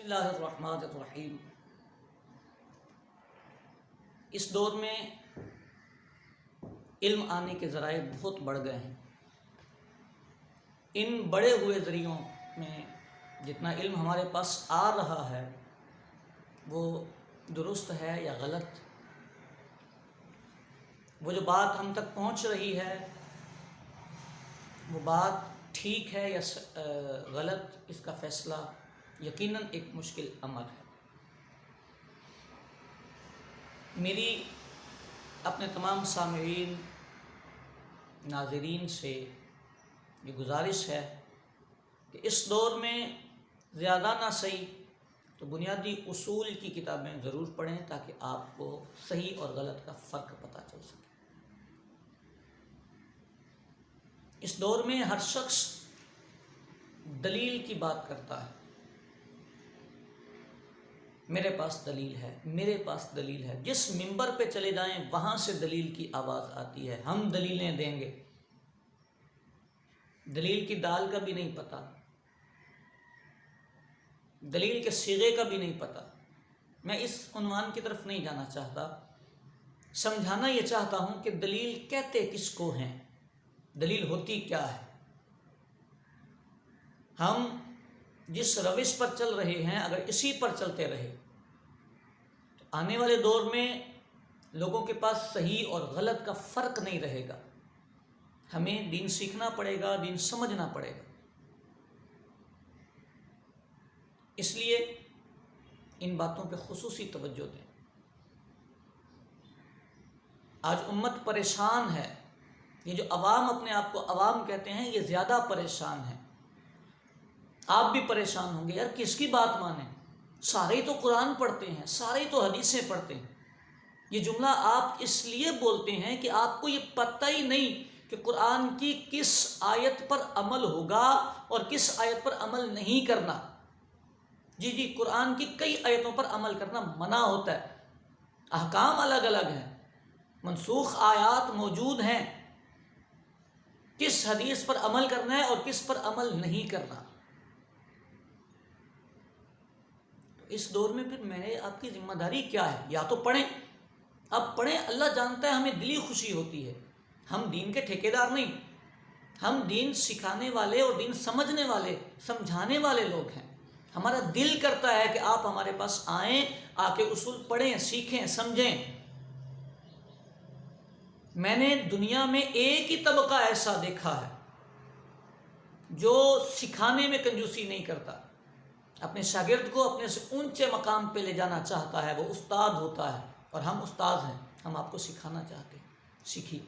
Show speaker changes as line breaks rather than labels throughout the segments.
بسم اللہ الرحمن الرحیم۔ اس دور میں علم آنے کے ذرائع بہت بڑھ گئے ہیں۔ ان بڑے ہوئے ذریعوں میں جتنا علم ہمارے پاس آ رہا ہے وہ درست ہے یا غلط، وہ جو بات ہم تک پہنچ رہی ہے وہ بات ٹھیک ہے یا غلط، اس کا فیصلہ یقیناً ایک مشکل امر ہے۔ میری اپنے تمام سامعین ناظرین سے یہ گزارش ہے کہ اس دور میں زیادہ نہ صحیح تو بنیادی اصول کی کتابیں ضرور پڑھیں تاکہ آپ کو صحیح اور غلط کا فرق پتہ چل سکے۔ اس دور میں ہر شخص دلیل کی بات کرتا ہے، میرے پاس دلیل ہے، میرے پاس دلیل ہے۔ جس منبر پہ چلے جائیں وہاں سے دلیل کی آواز آتی ہے، ہم دلیلیں دیں گے۔ دلیل کی دال کا بھی نہیں پتہ، دلیل کے صیغے کا بھی نہیں پتہ۔ میں اس عنوان کی طرف نہیں جانا چاہتا، سمجھانا یہ چاہتا ہوں کہ دلیل کہتے کس کو ہیں، دلیل ہوتی کیا ہے۔ ہم جس روش پر چل رہے ہیں اگر اسی پر چلتے رہے تو آنے والے دور میں لوگوں کے پاس صحیح اور غلط کا فرق نہیں رہے گا۔ ہمیں دین سیکھنا پڑے گا، دین سمجھنا پڑے گا۔ اس لیے ان باتوں پہ خصوصی توجہ دیں۔ آج امت پریشان ہے، یہ جو عوام اپنے آپ کو عوام کہتے ہیں یہ زیادہ پریشان ہیں۔ آپ بھی پریشان ہوں گے، یار کس کی بات مانیں، سارے تو قرآن پڑھتے ہیں، سارے تو حدیثیں پڑھتے ہیں۔ یہ جملہ آپ اس لیے بولتے ہیں کہ آپ کو یہ پتہ ہی نہیں کہ قرآن کی کس آیت پر عمل ہوگا اور کس آیت پر عمل نہیں کرنا۔ جی قرآن کی کئی آیتوں پر عمل کرنا منع ہوتا ہے، احکام الگ الگ ہیں، منسوخ آیات موجود ہیں، کس حدیث پر عمل کرنا ہے اور کس پر عمل نہیں کرنا۔ اس دور میں پھر میرے آپ کی ذمہ داری کیا ہے؟ یا تو پڑھیں، اب پڑھیں، اللہ جانتا ہے ہمیں دلی خوشی ہوتی ہے۔ ہم دین کے ٹھیکیدار نہیں، ہم دین سکھانے والے اور دین سمجھنے والے، سمجھانے والے لوگ ہیں۔ ہمارا دل کرتا ہے کہ آپ ہمارے پاس آئیں، آ کے اصول پڑھیں، سیکھیں، سمجھیں۔ میں نے دنیا میں ایک ہی طبقہ ایسا دیکھا ہے جو سکھانے میں کنجوسی نہیں کرتا، اپنے شاگرد کو اپنے سے اونچے مقام پہ لے جانا چاہتا ہے، وہ استاد ہوتا ہے، اور ہم استاد ہیں، ہم آپ کو سکھانا چاہتے ہیں۔ سیکھیے،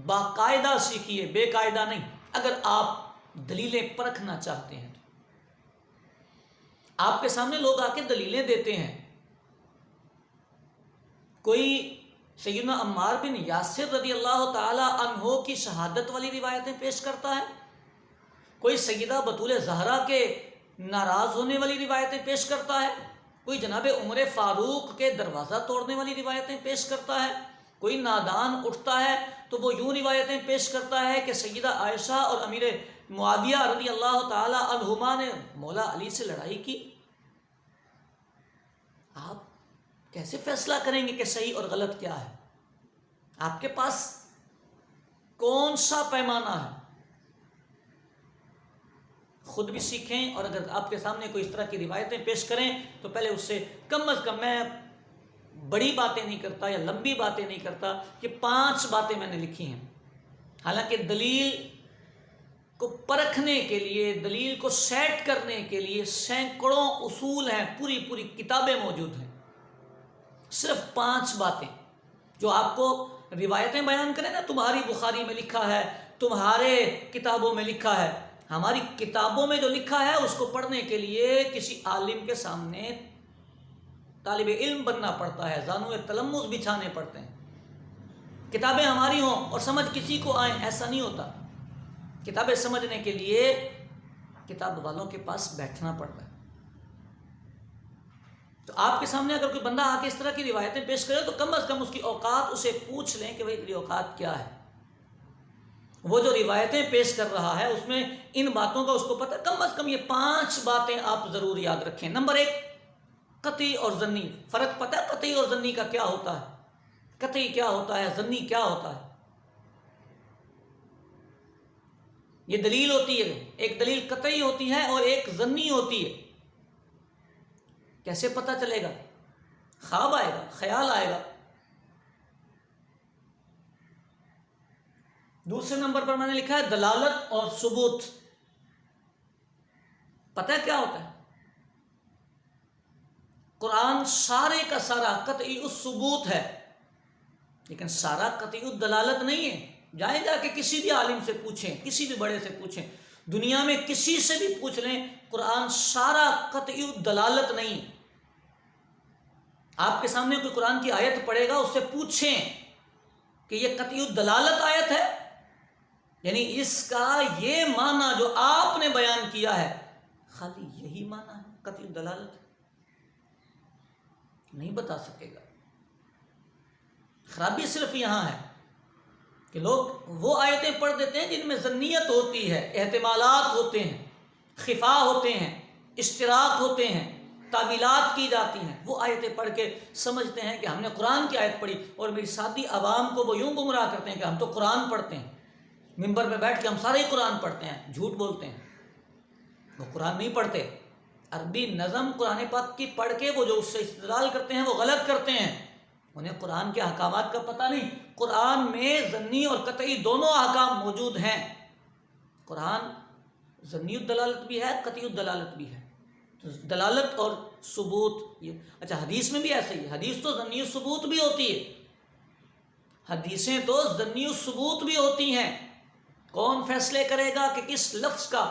باقاعدہ سیکھیے، بے قاعدہ نہیں۔ اگر آپ دلیلیں پرکھنا چاہتے ہیں تو آپ کے سامنے لوگ آ کے دلیلیں دیتے ہیں۔ کوئی سیدنا عمار بن یاسر رضی اللہ تعالی عنہ کی شہادت والی روایتیں پیش کرتا ہے، کوئی سیدہ بطول زہرا کے ناراض ہونے والی روایتیں پیش کرتا ہے، کوئی جناب عمر فاروق کے دروازہ توڑنے والی روایتیں پیش کرتا ہے، کوئی نادان اٹھتا ہے تو وہ یوں روایتیں پیش کرتا ہے کہ سیدہ عائشہ اور امیر معاویہ رضی اللہ تعالی عنہما نے مولا علی سے لڑائی کی۔ آپ کیسے فیصلہ کریں گے کہ صحیح اور غلط کیا ہے؟ آپ کے پاس کون سا پیمانہ ہے؟ خود بھی سیکھیں، اور اگر آپ کے سامنے کوئی اس طرح کی روایتیں پیش کریں تو پہلے اس سے کم از کم، میں بڑی باتیں نہیں کرتا یا لمبی باتیں نہیں کرتا، کہ 5 باتیں میں نے لکھی ہیں۔ حالانکہ دلیل کو پرکھنے کے لیے، دلیل کو سیٹ کرنے کے لیے سینکڑوں اصول ہیں، پوری کتابیں موجود ہیں۔ صرف 5 باتیں جو آپ کو روایتیں بیان کریں نا، تمہاری بخاری میں لکھا ہے، تمہارے کتابوں میں لکھا ہے، ہماری کتابوں میں جو لکھا ہے اس کو پڑھنے کے لیے کسی عالم کے سامنے طالب علم بننا پڑتا ہے، زانو تلمذ بچھانے پڑتے ہیں۔ کتابیں ہماری ہوں اور سمجھ کسی کو آئیں، ایسا نہیں ہوتا۔ کتابیں سمجھنے کے لیے کتاب والوں کے پاس بیٹھنا پڑتا ہے۔ تو آپ کے سامنے اگر کوئی بندہ آ کے اس طرح کی روایتیں پیش کرے تو کم از کم اس کی اوقات اسے پوچھ لیں کہ بھائی تیری اوقات کیا ہے۔ وہ جو روایتیں پیش کر رہا ہے اس میں ان باتوں کا اس کو پتہ، کم از کم یہ 5 باتیں آپ ضرور یاد رکھیں۔ نمبر 1، قطعی اور ظنی فرق پتہ ہے؟ قطعی اور ظنی کا کیا ہوتا ہے؟ قطعی کیا ہوتا ہے، ظنی کیا ہوتا ہے؟ یہ دلیل ہوتی ہے، ایک دلیل قطعی ہوتی ہے اور ایک ظنی ہوتی ہے۔ کیسے پتہ چلے گا؟ خواب آئے گا، خیال آئے گا۔ دوسرے نمبر پر میں نے لکھا ہے دلالت اور ثبوت۔ پتہ ہے کیا ہوتا ہے؟ قرآن سارے کا سارا قطعی الثبوت ہے، لیکن سارا قطعی الدلالت نہیں ہے۔ جائیں جا کے کسی بھی عالم سے پوچھیں، کسی بھی بڑے سے پوچھیں، دنیا میں کسی سے بھی پوچھ لیں، قرآن سارا قطعی الدلالت نہیں ہے۔ آپ کے سامنے کوئی قرآن کی آیت پڑھے گا، اس سے پوچھیں کہ یہ قطعی الدلالت آیت ہے، یعنی اس کا یہ معنی جو آپ نے بیان کیا ہے خالی یہی معنی ہے قطعی الدلالت؟ نہیں بتا سکے گا۔ خرابی صرف یہاں ہے کہ لوگ وہ آیتیں پڑھ دیتے ہیں جن میں ظنیت ہوتی ہے، احتمالات ہوتے ہیں، خفا ہوتے ہیں، اشتراک ہوتے ہیں، تعویلات کی جاتی ہیں۔ وہ آیتیں پڑھ کے سمجھتے ہیں کہ ہم نے قرآن کی آیت پڑھی، اور میری سادی عوام کو وہ یوں گمراہ کرتے ہیں کہ ہم تو قرآن پڑھتے ہیں، ممبر پہ بیٹھ کے ہم سارے قرآن پڑھتے ہیں۔ جھوٹ بولتے ہیں، وہ قرآن نہیں پڑھتے۔ عربی نظم قرآن پاک کی پڑھ کے وہ جو اس سے استدلال کرتے ہیں وہ غلط کرتے ہیں، انہیں قرآن کے احکامات کا پتہ نہیں۔ قرآن میں ظنی اور قطعی دونوں احکام موجود ہیں۔ قرآن ظنی الدلالت بھی ہے، قطعی الدلالت بھی ہے۔ تو دلالت اور ثبوت یہ اچھا، حدیث میں بھی ایسا ہی ہے۔ حدیث تو ظنی الثبوت بھی ہوتی ہے، حدیثیں تو ظنی الثبوت بھی ہوتی ہیں۔ کون فیصلے کرے گا کہ کس لفظ کا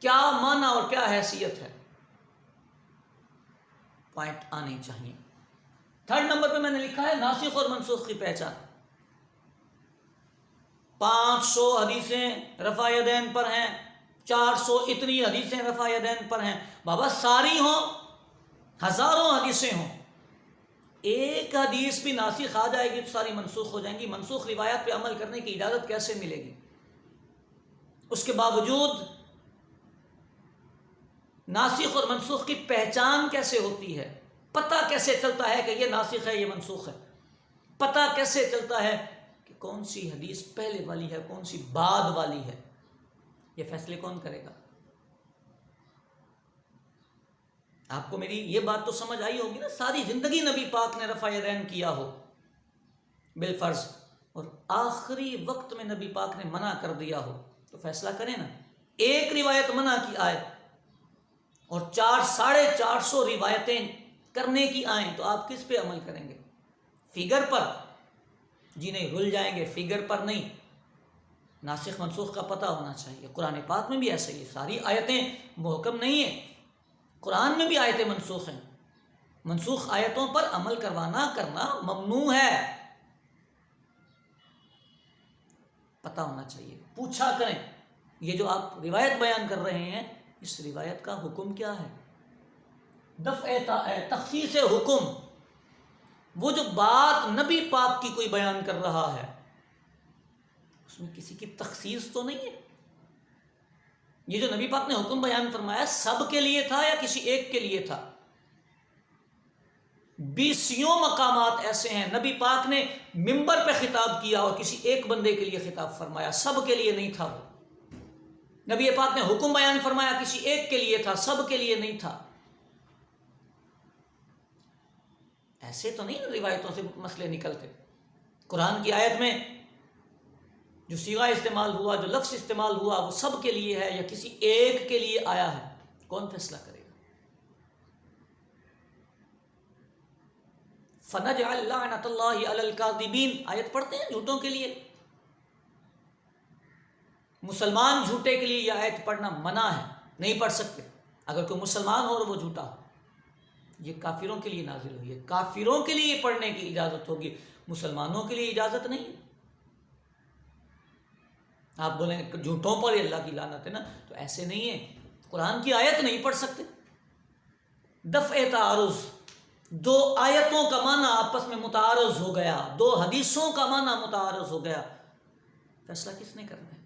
کیا معنی اور کیا حیثیت ہے؟ پوائنٹ آنے چاہیے۔ 3rd نمبر پہ میں نے لکھا ہے ناسخ اور منسوخ کی پہچان۔ 500 حدیثیں رفع یدین پر ہیں، 400 اتنی حدیثیں رفع یدین پر ہیں۔ بابا ساری ہوں، ہزاروں حدیثیں ہوں، ایک حدیث بھی ناسخ آ جائے گی تو ساری منسوخ ہو جائیں گی۔ منسوخ روایات پہ عمل کرنے کی اجازت کیسے ملے گی؟ اس کے باوجود ناسخ اور منسوخ کی پہچان کیسے ہوتی ہے؟ پتہ کیسے چلتا ہے کہ یہ ناسخ ہے، یہ منسوخ ہے؟ پتہ کیسے چلتا ہے کہ کون سی حدیث پہلے والی ہے، کون سی بعد والی ہے؟ یہ فیصلے کون کرے گا؟ آپ کو میری یہ بات تو سمجھ آئی ہوگی نا، ساری زندگی نبی پاک نے رفع یدین کیا ہو بالفرض، اور آخری وقت میں نبی پاک نے منع کر دیا ہو، تو فیصلہ کریں نا۔ ایک روایت منع کی آئے اور 400-450 روایتیں کرنے کی آئیں، تو آپ کس پہ عمل کریں گے؟ فگر پر؟ جی نہیں، رل جائیں گے، فگر پر نہیں۔ ناسخ منسوخ کا پتہ ہونا چاہیے۔ قرآن پاک میں بھی ایسا ہی ہے، ساری آیتیں محکم نہیں ہیں، قرآن میں بھی آیتیں منسوخ ہیں۔ منسوخ آیتوں پر عمل کرنا ممنوع ہے۔ پتہ ہونا چاہیے، پوچھا کریں یہ جو آپ روایت بیان کر رہے ہیں، اس روایت کا حکم کیا ہے؟ دفع تخصیص حکم، وہ جو بات نبی پاک کی کوئی بیان کر رہا ہے اس میں کسی کی تخصیص تو نہیں ہے۔ یہ جو نبی پاک نے حکم بیان فرمایا سب کے لیے تھا یا کسی ایک کے لیے تھا؟ 20 مقامات ایسے ہیں نبی پاک نے منبر پہ خطاب کیا اور کسی ایک بندے کے لیے خطاب فرمایا، سب کے لیے نہیں تھا۔ وہ نبی پاک نے حکم بیان فرمایا کسی ایک کے لیے تھا، سب کے لیے نہیں تھا۔ ایسے تو نہیں روایتوں سے مسئلے نکلتے۔ قرآن کی آیت میں جو صیغہ استعمال ہوا، جو لفظ استعمال ہوا، وہ سب کے لیے ہے یا کسی ایک کے لیے آیا ہے؟ کون فیصلہ کرے گا؟ فَنَجْعَلْ لَعْنَةَ اللَّهِ عَلَى الْكَاذِبِينَ آیت پڑھتے ہیں جھوٹوں کے لیے۔ مسلمان جھوٹے کے لیے یہ آیت پڑھنا منع ہے، نہیں پڑھ سکتے۔ اگر کوئی مسلمان ہو اور وہ جھوٹا ہو، یہ کافروں کے لیے نازل ہوئی ہے، کافروں کے لیے پڑھنے کی اجازت ہوگی، مسلمانوں کے لیے اجازت نہیں ہے۔ آپ بولیں کہ جھوٹوں پر اللہ کی لعنت ہے نا، تو ایسے نہیں ہے، قرآن کی آیت نہیں پڑھ سکتے۔ دفع تعارض، 2 آیتوں کا معنی آپس میں متعارض ہو گیا، 2 حدیثوں کا معنی متعارض ہو گیا، فیصلہ کس نے کرنا ہے؟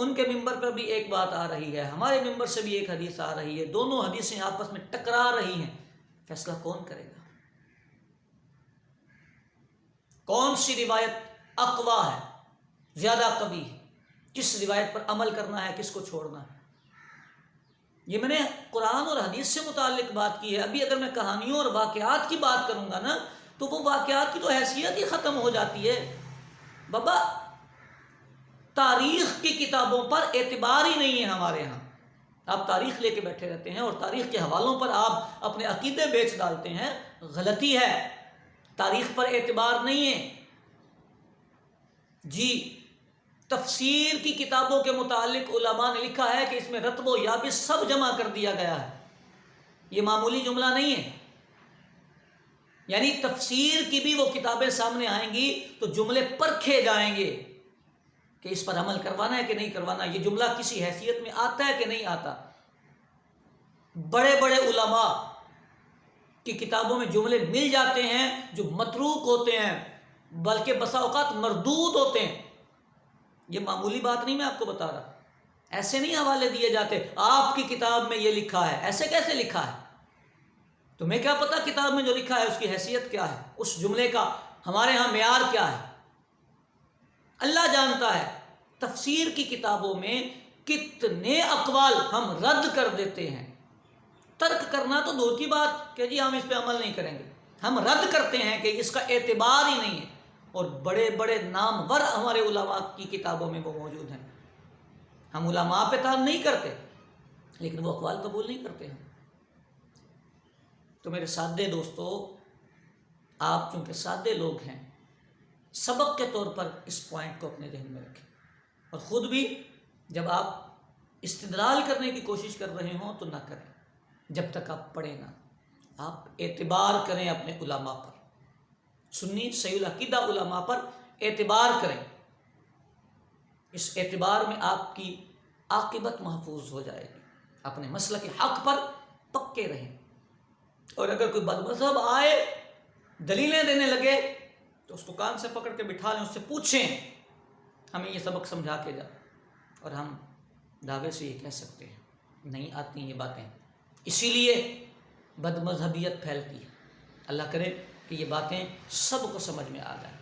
ان کے ممبر پر بھی ایک بات آ رہی ہے، ہمارے ممبر سے بھی ایک حدیث آ رہی ہے، دونوں حدیثیں آپس میں ٹکرا رہی ہیں، فیصلہ کون کرے گا؟ کون سی روایت اقوی ہے، زیادہ قوی ہے، کس روایت پر عمل کرنا ہے، کس کو چھوڑنا ہے؟ یہ میں نے قرآن اور حدیث سے متعلق بات کی ہے۔ ابھی اگر میں کہانیوں اور واقعات کی بات کروں گا نا تو وہ واقعات کی تو حیثیت ہی ختم ہو جاتی ہے۔ بابا تاریخ کی کتابوں پر اعتبار ہی نہیں ہے ہمارے ہاں۔ آپ تاریخ لے کے بیٹھے رہتے ہیں اور تاریخ کے حوالوں پر آپ اپنے عقیدے بیچ ڈالتے ہیں، غلطی ہے۔ تاریخ پر اعتبار نہیں ہے جی۔ تفسیر کی کتابوں کے متعلق علماء نے لکھا ہے کہ اس میں رطب و یابس سب جمع کر دیا گیا ہے، یہ معمولی جملہ نہیں ہے۔ یعنی تفسیر کی بھی وہ کتابیں سامنے آئیں گی تو جملے پرکھے جائیں گے کہ اس پر عمل کروانا ہے کہ نہیں کروانا، یہ جملہ کسی حیثیت میں آتا ہے کہ نہیں آتا۔ بڑے بڑے علماء کی کتابوں میں جملے مل جاتے ہیں جو متروک ہوتے ہیں، بلکہ بسا اوقات مردود ہوتے ہیں۔ یہ معمولی بات نہیں، میں آپ کو بتا رہا، ایسے نہیں حوالے دیے جاتے آپ کی کتاب میں یہ لکھا ہے، ایسے کیسے لکھا ہے؟ تمہیں کیا پتا کتاب میں جو لکھا ہے اس کی حیثیت کیا ہے، اس جملے کا ہمارے ہاں معیار کیا ہے؟ اللہ جانتا ہے۔ تفسیر کی کتابوں میں کتنے اقوال ہم رد کر دیتے ہیں، ترک کرنا تو دور کی بات کہ جی ہم اس پہ عمل نہیں کریں گے، ہم رد کرتے ہیں کہ اس کا اعتبار ہی نہیں ہے، اور بڑے بڑے نامور ہمارے علماء کی کتابوں میں وہ موجود ہیں۔ ہم علماء پہ تان نہیں کرتے لیکن وہ اقوال قبول نہیں کرتے ہیں۔ تو میرے سادے دوستو، آپ چونکہ سادے لوگ ہیں، سبق کے طور پر اس پوائنٹ کو اپنے ذہن میں رکھیں، اور خود بھی جب آپ استدلال کرنے کی کوشش کر رہے ہوں تو نہ کریں جب تک آپ پڑھیں نہ۔ آپ اعتبار کریں اپنے علماء پر، سنی صحیح العقیدہ علماء پر اعتبار کریں۔ اس اعتبار میں آپ کی عاقبت محفوظ ہو جائے گی۔ اپنے مسلک حق پر پکے رہیں، اور اگر کوئی بد مذہب آئے دلیلیں دینے لگے تو اس کو کان سے پکڑ کے بٹھا لیں، اس سے پوچھیں ہمیں یہ سبق سمجھا کے جا، اور ہم دعوے سے یہ کہہ سکتے ہیں نہیں آتی یہ باتیں، اسی لیے بد مذہبیت پھیلتی ہے۔ اللہ کرے کہ یہ باتیں سب کو سمجھ میں آ جائیں۔